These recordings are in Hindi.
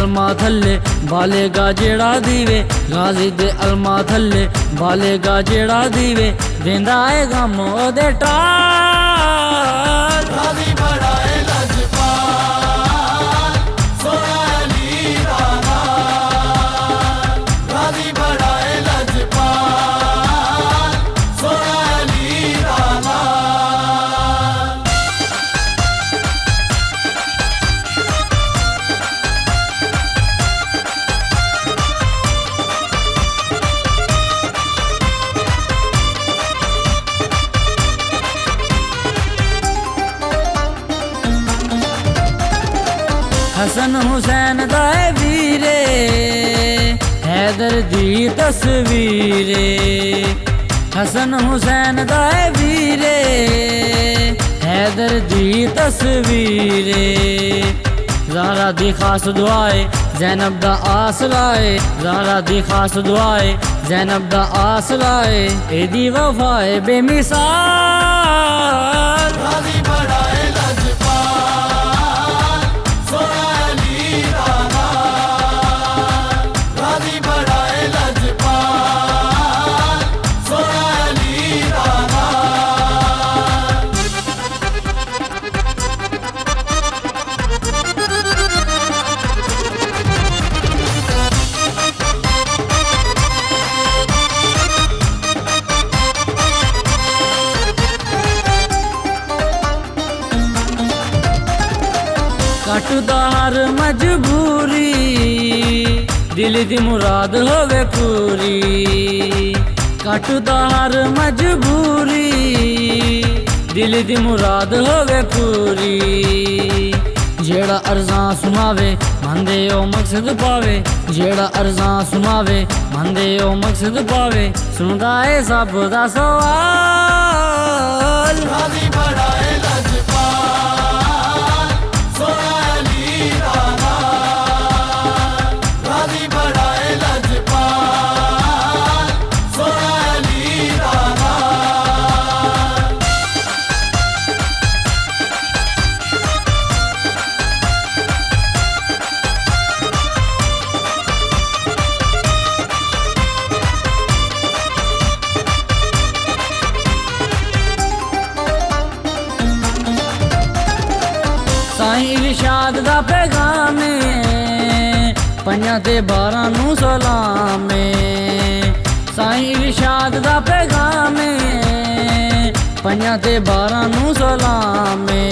अलमा थल्ले बालेगा जेड़ा दीवे, गाजी दे अलमा थल्ले बालेगा जेड़ा दीवे, देंदा है गम ओदे टाल। गाजी बड़ा है लजपाल, सोना अली दा नाल। गाजी बड़ा है लजपाल, सोना अली दा नाल। हसन हुसैन दाए वीरे, हैदर दी तस्वीरे। हसन हुसैन दाए वीरे, हैदर दी तस्वीरे। ज़ारा दी खास दुआए ज़ैनब दा आसराए, ज़ारा दी खास दुआए ज़ैनब दा आसराए, एदी वफाए बेमिसाल। गाजी बड़ा है लजपाल, सोना अली दा नाल। गाजी बड़ा है लजपाल, सोना अली दा नाल। कटदा हर मजबूरी, दिल दी मुराद होवे पूरी। कटदा हर मजबूरी, दिल दी मुराद होवे पूरी। जेड़ा अर्ज़ां सुनावे मंदे ओ मकसद पावे, जेड़ा अर्ज़ां सुनावे मंदे ओ मकसद पावे, सुनदा है सब दा सवाल। गाजी बड़ा है लजपाल, सोना अली दा नाल। गाजी बड़ा है लजपाल, सोना अली दा नाल। साईं इरशाद दा पैगाम है, पंजां ते 12 नू सलाम है। साईं इरशाद दा पैगाम है, पंजां ते 12 नू सलाम है।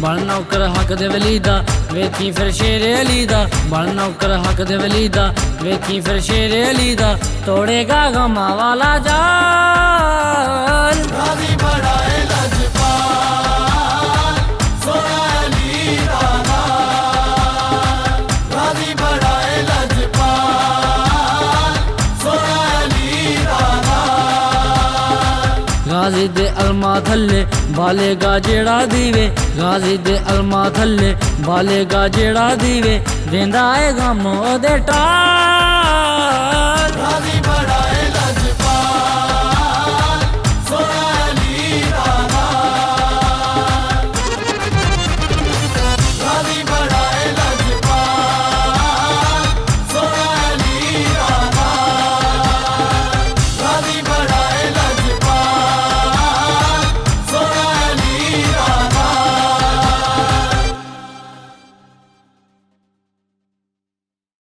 बड़ नौकर हक दे वली दा, वेखी फिर शेरे अली दा। बड़ नौकर हक दे वली दा, वेखी फिर शेरे अली दा, तोड़ेगा गमा वाला जाल। गाजी बड़ा है लजपाल, सोना अली दा नाल। गाजी बड़ा है लजपाल, सोना अली दा नाल। गाजी दे अलमा थल्ले बालेगा जेड़ा दीवे, गाजी दे अलमा थल्ले बालेगा जेड़ा दीवे, देंदा है गम ओदे टाल।